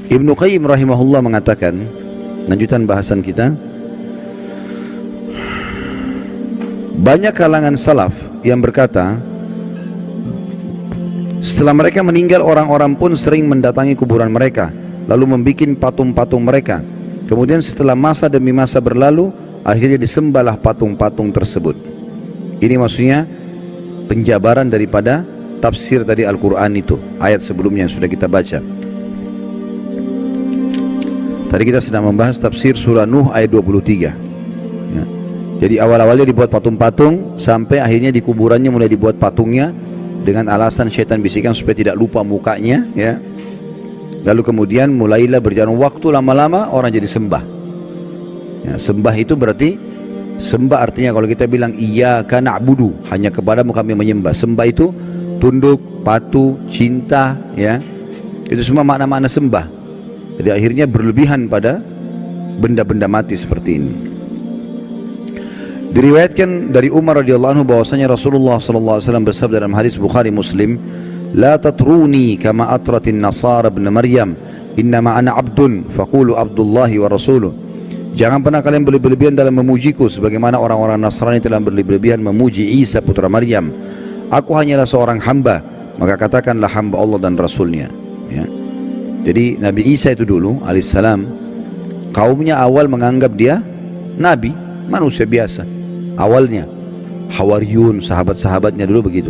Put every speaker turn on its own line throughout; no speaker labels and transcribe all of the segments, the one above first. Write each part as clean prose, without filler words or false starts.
Ibnu Qayyim rahimahullah mengatakan, lanjutan bahasan kita, banyak kalangan salaf yang berkata, setelah mereka meninggal orang-orang pun sering mendatangi kuburan mereka, lalu membuat patung-patung mereka. Kemudian setelah masa demi masa berlalu, akhirnya disembahlah patung-patung tersebut. Ini maksudnya penjabaran daripada tafsir tadi Al-Quran itu, ayat sebelumnya yang sudah kita baca. Tadi kita sedang membahas tafsir surah Nuh ayat 23 ya. Jadi awal-awalnya dibuat patung-patung, sampai akhirnya di kuburannya mulai dibuat patungnya, dengan alasan syaitan bisikan supaya tidak lupa mukanya ya. Lalu kemudian mulailah berjalan waktu, lama-lama orang jadi sembah ya. Sembah itu berarti, sembah artinya kalau kita bilang iyyaka na'budu, hanya kepadamu kami menyembah. Sembah itu tunduk, patuh, cinta ya. Itu semua makna-makna sembah. Jadi akhirnya berlebihan pada benda-benda mati seperti ini. Diriwayatkan dari Umar radhiyallahu anhu bahwasanya Rasulullah sallallahu alaihi wasallam bersabda dalam hadis Bukhari Muslim, "La tatruni kama atratin nasara ibn Maryam, innama ana abdun faqulu abdullahi wa rasuluh." Jangan pernah kalian berlebihan dalam memujiku sebagaimana orang-orang Nasrani telah berlebihan memuji Isa putra Maryam. Aku hanyalah seorang hamba, maka katakanlah hamba Allah dan Rasulnya ya. Jadi Nabi Isa itu dulu alaihissalam, kaumnya awal menganggap dia nabi, manusia biasa. Awalnya Hawariyun, sahabat-sahabatnya dulu begitu.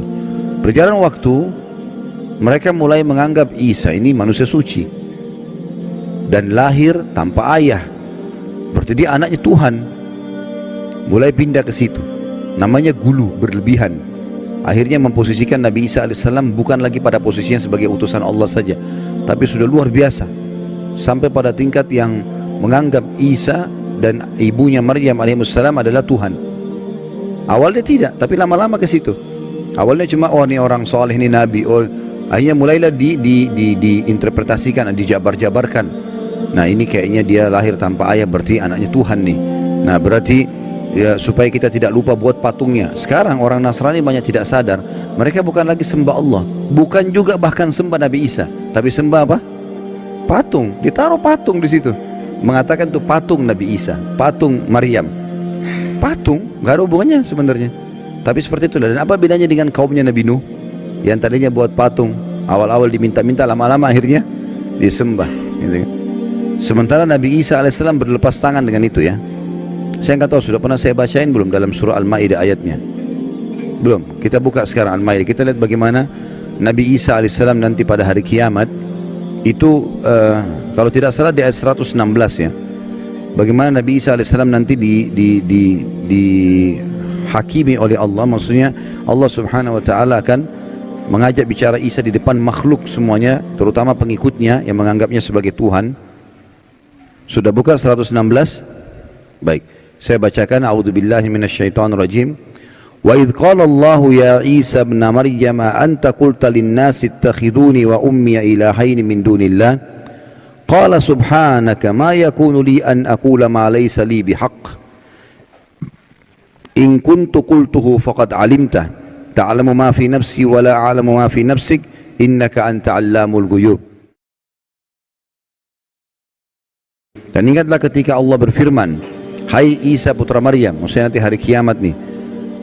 Berjalan waktu, mereka mulai menganggap Isa ini manusia suci dan lahir tanpa ayah, berarti dia anaknya Tuhan. Mulai pindah ke situ, namanya gulu, berlebihan. Akhirnya memposisikan Nabi Isa alaihissalam bukan lagi pada posisinya sebagai utusan Allah saja, tapi sudah luar biasa, sampai pada tingkat yang menganggap Isa dan ibunya Maryam alaihissalam adalah Tuhan. Awalnya tidak, tapi lama-lama ke situ. Awalnya cuma, oh ini orang soleh, ini nabi. Oh, akhirnya mulailah diinterpretasikan, dijabar-jabarkan. Nah ini kayaknya dia lahir tanpa ayah, berarti anaknya Tuhan nih. Nah berarti ya, supaya kita tidak lupa buat patungnya. Sekarang orang Nasrani banyak tidak sadar, mereka bukan lagi sembah Allah, bukan juga bahkan sembah Nabi Isa, tapi sembah apa? Patung. Ditaruh patung di situ, mengatakan itu patung Nabi Isa, patung Maryam. Patung, gak ada hubungannya sebenarnya. Tapi seperti itu. Dan apa bedanya dengan kaumnya Nabi Nuh yang tadinya buat patung, awal-awal diminta-minta, lama-lama akhirnya disembah gitu. Sementara Nabi Isa alaihissalam berlepas tangan dengan itu ya. Saya nggak tahu sudah pernah saya bacain belum dalam surah Al-Maidah ayatnya. Belum. Kita buka sekarang Al-Maidah. Kita lihat bagaimana Nabi Isa alaihissalam nanti pada hari kiamat itu kalau tidak salah di ayat 116 ya. Bagaimana Nabi Isa alaihissalam nanti dihakimi oleh Allah. Maksudnya Allah subhanahu wa ta'ala akan mengajak bicara Isa di depan makhluk semuanya, terutama pengikutnya yang menganggapnya sebagai Tuhan. Sudah buka 116? Baik. Saya bacakan, a'udzubillahi minasyaitonirrajim. Wa idz qala Allah ya Isa ibn Maryam anta qulta lin-nasi ittakhiduni wa ummi ilahaini min dunillah qala subhanaka ma yakunu li an aqula ma laysa li bihaqq in kuntu qultuhu faqad alimta ta'lamu ma fi nafsi wa la a'lamu ma fi nafsik innaka anta 'allamul ghuyub. Dan ingatlah ketika Allah berfirman, hai Isa putra Maryam, maksudnya nanti hari kiamat nih,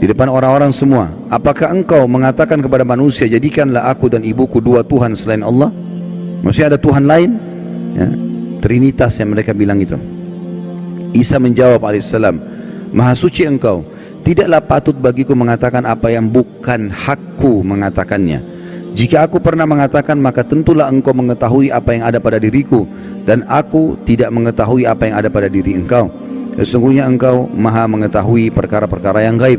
di depan orang-orang semua, apakah engkau mengatakan kepada manusia, jadikanlah aku dan ibuku dua Tuhan selain Allah? Maksudnya ada Tuhan lain ya? Trinitas yang mereka bilang itu. Isa menjawab alaihissalam, maha suci engkau, tidaklah patut bagiku mengatakan apa yang bukan hakku mengatakannya. Jika aku pernah mengatakan, maka tentulah engkau mengetahui apa yang ada pada diriku, dan aku tidak mengetahui apa yang ada pada diri engkau. Sesungguhnya engkau maha mengetahui perkara-perkara yang gaib.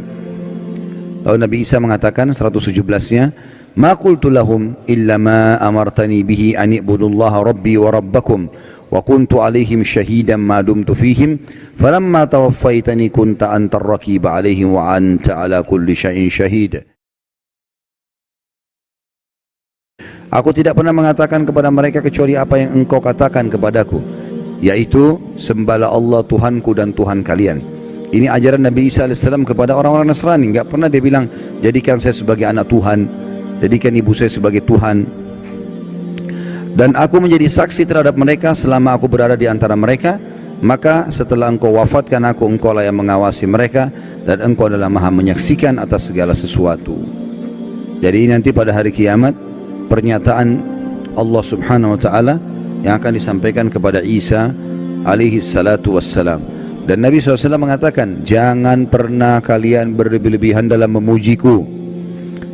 Lalu Nabi Isa mengatakan 117-nya, ma qultu lahum illa ma amartani bihi an i'budullaha rabbi wa rabbakum wa kuntu alaihim syahidan ma dumtu fihim falamma tawaffaitani kunta antar raqiba alaihim wa anta ala kulli syai'in syahid. Aku tidak pernah mengatakan kepada mereka kecuali apa yang engkau katakan kepadaku, yaitu sembahlah Allah Tuhanku dan Tuhan kalian. Ini ajaran Nabi Isa AS kepada orang-orang Nasrani. Enggak pernah dia bilang, jadikan saya sebagai anak Tuhan, jadikan ibu saya sebagai Tuhan. Dan aku menjadi saksi terhadap mereka selama aku berada di antara mereka. Maka setelah engkau wafatkan aku, engkau lah yang mengawasi mereka, dan engkau adalah maha menyaksikan atas segala sesuatu. Jadi nanti pada hari kiamat, pernyataan Allah subhanahu wa ta'ala yang akan disampaikan kepada Isa alaihi salatu wassalam. Dan Nabi SAW mengatakan, jangan pernah kalian berlebihan dalam memujiku,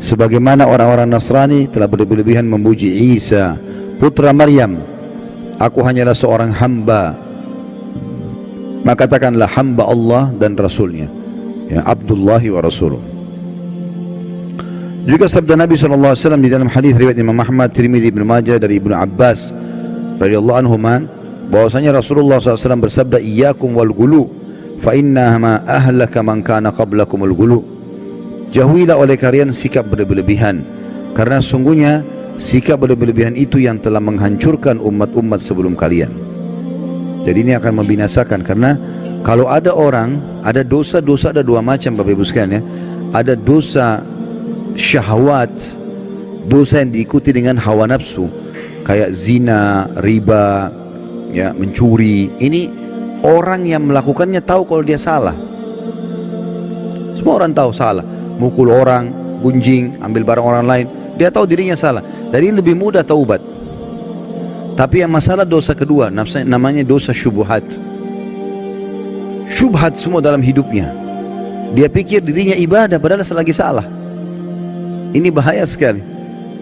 sebagaimana orang-orang Nasrani telah berlebihan memuji Isa putra Maryam. Aku hanyalah seorang hamba, maka katakanlah hamba Allah dan Rasulnya, ya, Abdullahi wa Rasuluh. Juga sabda Nabi SAW di dalam hadis riwayat Imam Ahmad, Tirmidzi, Ibnu Majah dari Ibnu Abbas radhiyallahu anhuman, bahwasanya Rasulullah SAW bersabda, iyyakum wal ghulu fa innama ahlaka man kana qablakumul ghulu. Jauhilah oleh kalian sikap berlebihan, karena sungguhnya sikap berlebihan itu yang telah menghancurkan umat-umat sebelum kalian. Jadi ini akan membinasakan, karena kalau ada orang, ada dosa-dosa, ada dua macam Bapak Ibu sekalian, ya. Ada dosa syahwat, dosa yang diikuti dengan hawa nafsu, kayak zina, riba, ya, mencuri. Ini orang yang melakukannya tahu kalau dia salah. Semua orang tahu salah. Mukul orang, gunjing, ambil barang orang lain, dia tahu dirinya salah. Jadi lebih mudah taubat. Tapi yang masalah dosa kedua, namanya dosa syubhat. Syubhat semua dalam hidupnya. Dia pikir dirinya ibadah padahal selagi salah. Ini bahaya sekali.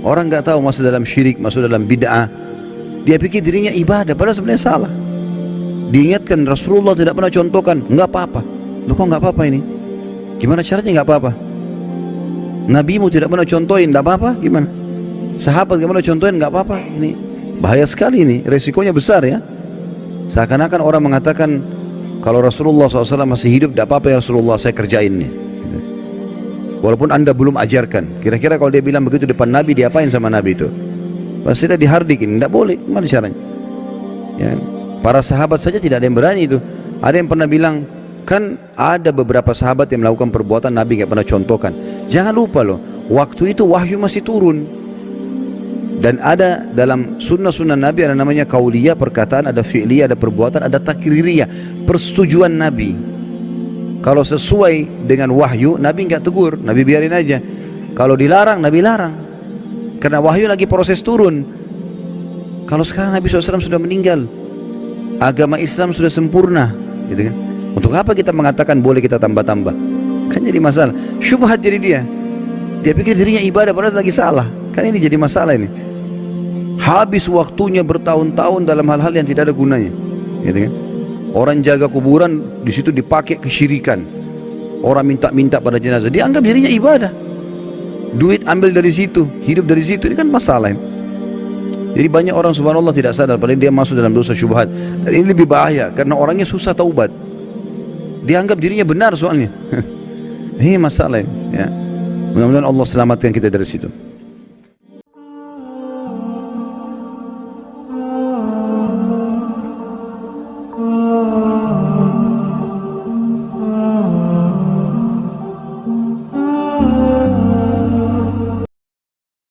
Orang nggak tahu masuk dalam syirik, masuk dalam bid'ah. Dia pikir dirinya ibadah padahal sebenarnya salah. Diingatkan Rasulullah tidak pernah contohkan, nggak apa-apa. Loh, kok nggak apa-apa ini? Gimana caranya nggak apa-apa? Nabimu tidak pernah contohin, nggak apa-apa? Gimana? Sahabat nggak pernah contohin, nggak apa-apa? Ini bahaya sekali, ini resikonya besar, ya. Seakan-akan orang mengatakan kalau Rasulullah SAW masih hidup, tidak apa-apa ya Rasulullah, saya kerjain nih. Walaupun anda belum ajarkan. Kira-kira kalau dia bilang begitu depan Nabi, diapain sama Nabi itu? Pasti dia dihardikin, tidak boleh. Gimana caranya? Ya. Para sahabat saja tidak ada yang berani itu. Ada yang pernah bilang, kan ada beberapa sahabat yang melakukan perbuatan Nabi nggak pernah contohkan. Jangan lupa loh, waktu itu wahyu masih turun. Dan ada dalam sunnah-sunnah Nabi ada namanya kauliyah, perkataan, ada fi'liyah, ada perbuatan, ada takririyah, persetujuan Nabi. Kalau sesuai dengan wahyu, Nabi nggak tegur, Nabi biarin aja. Kalau dilarang, Nabi larang, karena wahyu lagi proses turun. Kalau sekarang Nabi SAW sudah meninggal, agama Islam sudah sempurna, gitu kan? Untuk apa kita mengatakan boleh kita tambah-tambah? Kan jadi masalah. Syubhat jadi dia pikir dirinya ibadah padahal lagi salah. Kan ini jadi masalah ini. Habis waktunya bertahun-tahun dalam hal-hal yang tidak ada gunanya, gitu kan? Orang jaga kuburan, di situ dipakai kesyirikan. Orang minta-minta pada jenazah, dianggap dirinya ibadah. Duit ambil dari situ, hidup dari situ, ini kan masalah ini. Jadi banyak orang subhanallah tidak sadar padahal dia masuk dalam dosa syubhat. Dan ini lebih bahaya karena orangnya susah taubat. Dianggap dirinya benar soalnya. Ini masalah ini, ya. Mudah-mudahan Allah selamatkan kita dari situ.